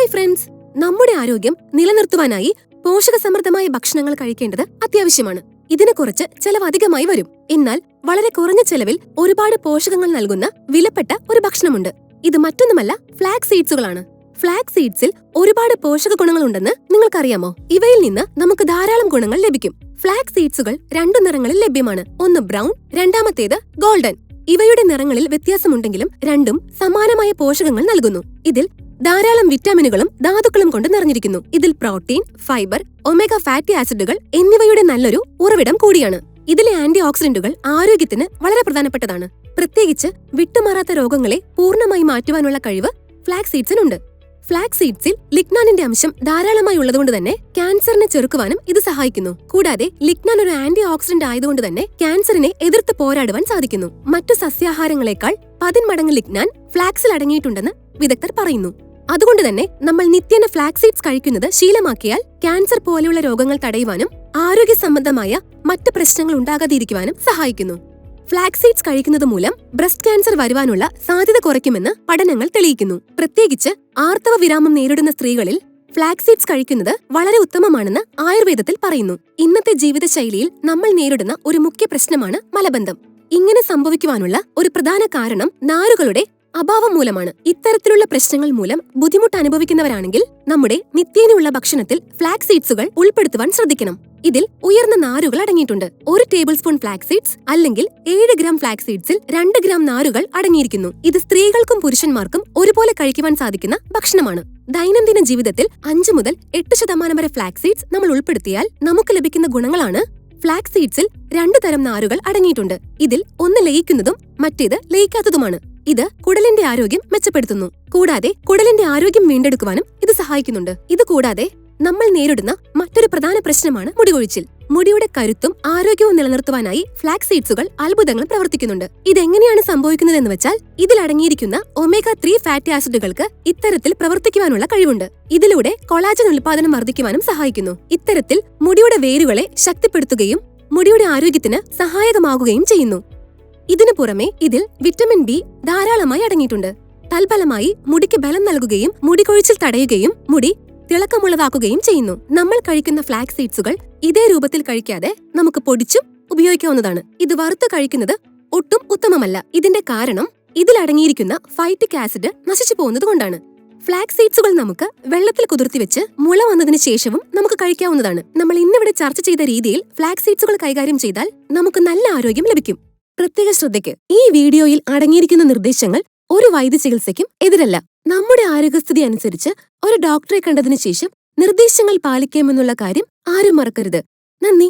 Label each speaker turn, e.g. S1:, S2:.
S1: Hi friends, നമ്മുടെ ആരോഗ്യം നിലനിർത്തുവാനായി പോഷകസമൃദ്ധമായ ഭക്ഷണങ്ങൾ കഴിക്കേണ്ടത് അത്യാവശ്യമാണ്. ഇതിന് കുറച്ച് ചെലവ് അധികമായി വരും. എന്നാൽ വളരെ കുറഞ്ഞ ചെലവിൽ ഒരുപാട് പോഷകങ്ങൾ നൽകുന്ന വിലപ്പെട്ട ഒരു ഭക്ഷണമുണ്ട്. ഇത് മറ്റൊന്നുമല്ല, ഫ്ലാക്സ് സീഡ്സുകളാണ്. ഫ്ലാക്സ് സീഡ്സിൽ ഒരുപാട് പോഷക ഗുണങ്ങളുണ്ടെന്ന് നിങ്ങൾക്കറിയാമോ? ഇവയിൽ നിന്ന് നമുക്ക് ധാരാളം ഗുണങ്ങൾ ലഭിക്കും. ഫ്ലാക്സ് സീഡ്സുകൾ രണ്ടു നിറങ്ങളിൽ ലഭ്യമാണ്. ഒന്ന് ബ്രൗൺ, രണ്ടാമത്തേത് ഗോൾഡൻ. ഇവയുടെ നിറങ്ങളിൽ വ്യത്യാസമുണ്ടെങ്കിലും രണ്ടും സമാനമായ പോഷകങ്ങൾ നൽകുന്നു. ഇതിൽ ധാരാളം വിറ്റാമിനുകളും ധാതുക്കളും കൊണ്ട് നിറഞ്ഞിരിക്കുന്നു. ഇതിൽ പ്രോട്ടീൻ, ഫൈബർ, ഒമേഗ ഫാറ്റി ആസിഡുകൾ എന്നിവയുടെ നല്ലൊരു ഉറവിടം കൂടിയാണ്. ഇതിലെ ആന്റി ഓക്സിഡന്റുകൾ ആരോഗ്യത്തിന് വളരെ പ്രധാനപ്പെട്ടതാണ്. പ്രത്യേകിച്ച് വിട്ടുമാറാത്ത രോഗങ്ങളെ പൂർണ്ണമായി മാറ്റുവാനുള്ള കഴിവ് ഫ്ലാക്സ് സീഡ്സിനുണ്ട്. ഫ്ലാക്സ് സീഡ്സിൽ ലിഗ്നാനിന്റെ അംശം ധാരാളമായി ഉള്ളതുകൊണ്ട് തന്നെ ക്യാൻസറിനെ ചെറുക്കുവാനും ഇത് സഹായിക്കുന്നു. കൂടാതെ ലിഗ്നാൻ ഒരു ആന്റി ഓക്സിഡന്റ് ആയതുകൊണ്ട് തന്നെ ക്യാൻസറിനെ എതിർത്ത് പോരാടുവാൻ സാധിക്കുന്നു. മറ്റു സസ്യാഹാരങ്ങളെക്കാൾ 10 മടങ്ങ് ലിഗ്നാൻ ഫ്ലാക്സിൽ അടങ്ങിയിട്ടുണ്ടെന്ന് വിദഗ്ധർ പറയുന്നു. അതുകൊണ്ട് തന്നെ നമ്മൾ നിത്യേന ഫ്ലാക്സ് സീഡ്സ് കഴിക്കുന്നത് ശീലമാക്കിയാൽ ക്യാൻസർ പോലെയുള്ള രോഗങ്ങൾ തടയുവാനും ആരോഗ്യ സംബന്ധമായ മറ്റ് പ്രശ്നങ്ങൾ ഉണ്ടാകാതിരിക്കുവാനും സഹായിക്കുന്നു. ഫ്ലാക്സ് സീഡ്സ് കഴിക്കുന്നത് മൂലം ബ്രസ്റ്റ് ക്യാൻസർ വരുവാനുള്ള സാധ്യത കുറയ്ക്കുമെന്ന് പഠനങ്ങൾ തെളിയിക്കുന്നു. പ്രത്യേകിച്ച് ആർത്തവ വിരാമം നേരിടുന്ന സ്ത്രീകളിൽ ഫ്ലാക്സ് സീഡ്സ് കഴിക്കുന്നത് വളരെ ഉത്തമമാണെന്ന് ആയുർവേദത്തിൽ പറയുന്നു. ഇന്നത്തെ ജീവിതശൈലിയിൽ നമ്മൾ നേരിടുന്ന ഒരു മുഖ്യ പ്രശ്നമാണ് മലബന്ധം. ഇങ്ങനെ സംഭവിക്കുവാനുള്ള ഒരു പ്രധാന കാരണം നാരുകളുടെ അഭാവം മൂലമാണ്. ഇത്തരത്തിലുള്ള പ്രശ്നങ്ങൾ മൂലം ബുദ്ധിമുട്ട് അനുഭവിക്കുന്നവരാണെങ്കിൽ നമ്മുടെ നിത്യേനയുള്ള ഭക്ഷണത്തിൽ ഫ്ലാക്സ് സീഡ്സുകൾ ഉൾപ്പെടുത്തുവാൻ ശ്രദ്ധിക്കണം. ഇതിൽ ഉയർന്ന നാരുകൾ അടങ്ങിയിട്ടുണ്ട്. 1 ടേബിൾ സ്പൂൺ ഫ്ലാക്സ് സീഡ്സ് അല്ലെങ്കിൽ 7 ഗ്രാം ഫ്ലാക്സ് സീഡ്സിൽ 2 ഗ്രാം നാരുകൾ അടങ്ങിയിരിക്കുന്നു. ഇത് സ്ത്രീകൾക്കും പുരുഷന്മാർക്കും ഒരുപോലെ കഴിക്കുവാൻ സാധിക്കുന്ന ഭക്ഷണമാണ്. ദൈനംദിന ജീവിതത്തിൽ 5 മുതൽ 8% വരെ ഫ്ലാക്സ് സീഡ്സ് നമ്മൾ ഉൾപ്പെടുത്തിയാൽ നമുക്ക് ലഭിക്കുന്ന ഗുണങ്ങളാണ്. ഫ്ലാക്സ് സീഡ്സിൽ 2 തരം നാരുകൾ അടങ്ങിയിട്ടുണ്ട്. ഇതിൽ ഒന്ന് ലയിക്കുന്നതും മറ്റേത് ലയിക്കാത്തതുമാണ്. ഇത് കുടലിന്റെ ആരോഗ്യം മെച്ചപ്പെടുത്തുന്നു. കൂടാതെ കുടലിന്റെ ആരോഗ്യം വീണ്ടെടുക്കുവാനും ഇത് സഹായിക്കുന്നുണ്ട്. ഇത് കൂടാതെ നമ്മൾ നേരിടുന്ന മറ്റൊരു പ്രധാന പ്രശ്നമാണ് മുടികൊഴിച്ചിൽ. മുടിയുടെ കരുത്തും ആരോഗ്യവും നിലനിർത്തുവാനായി ഫ്ലാക്സ് സീഡ്സുകൾ അത്ഭുതങ്ങൾ പ്രവർത്തിക്കുന്നുണ്ട്. ഇതെങ്ങനെയാണ് സംഭവിക്കുന്നതെന്ന് വെച്ചാൽ ഇതിൽ അടങ്ങിയിരിക്കുന്ന ഒമേഗ 3 ഫാറ്റി ആസിഡുകൾക്ക് ഇത്തരത്തിൽ പ്രവർത്തിക്കുവാനുള്ള കഴിവുണ്ട്. ഇതിലൂടെ കൊളാജൻ ഉൽപാദനം വർദ്ധിക്കുവാനും സഹായിക്കുന്നു. ഇത്തരത്തിൽ മുടിയുടെ വേരുകളെ ശക്തിപ്പെടുത്തുകയും മുടിയുടെ ആരോഗ്യത്തിന് സഹായകമാകുകയും ചെയ്യുന്നു. ഇതിനു പുറമെ ഇതിൽ വിറ്റമിൻ ബി ധാരാളമായി അടങ്ങിയിട്ടുണ്ട്. തൽഫലമായി മുടിക്ക് ബലം നൽകുകയും മുടികൊഴിച്ചിൽ തടയുകയും മുടി തിളക്കമുള്ളതാക്കുകയും ചെയ്യുന്നു. നമ്മൾ കഴിക്കുന്ന ഫ്ലാക്സ് സീഡ്സുകൾ ഇതേ രൂപത്തിൽ കഴിക്കാതെ നമുക്ക് പൊടിച്ചും ഉപയോഗിക്കാവുന്നതാണ്. ഇത് വറുത്ത് കഴിക്കുന്നത് ഒട്ടും ഉത്തമമല്ല. ഇതിന്റെ കാരണം ഇതിൽ അടങ്ങിയിരിക്കുന്ന ഫൈറ്റിക് ആസിഡ് നശിച്ചു പോകുന്നത് കൊണ്ടാണ്. ഫ്ലാക്സ് സീഡ്സുകൾ നമുക്ക് വെള്ളത്തിൽ കുതിർത്തിവെച്ച് മുള വന്നതിന് ശേഷവും നമുക്ക് കഴിക്കാവുന്നതാണ്. നമ്മൾ ഇന്നിവിടെ ചർച്ച ചെയ്ത രീതിയിൽ ഫ്ലാക്സ് സീഡ്സുകൾ കൈകാര്യം ചെയ്താൽ നമുക്ക് നല്ല ആരോഗ്യം ലഭിക്കും. പ്രത്യേക ശ്രദ്ധയ്ക്ക്, ഈ വീഡിയോയിൽ അടങ്ങിയിരിക്കുന്ന നിർദ്ദേശങ്ങൾ ഒരു വൈദ്യ ചികിത്സയ്ക്കും എതിരല്ല. നമ്മുടെ ആരോഗ്യസ്ഥിതി അനുസരിച്ച് ഒരു ഡോക്ടറെ കണ്ടതിനു ശേഷം നിർദ്ദേശങ്ങൾ പാലിക്കാമെന്നുള്ള കാര്യം ആരും മറക്കരുത്. നന്ദി.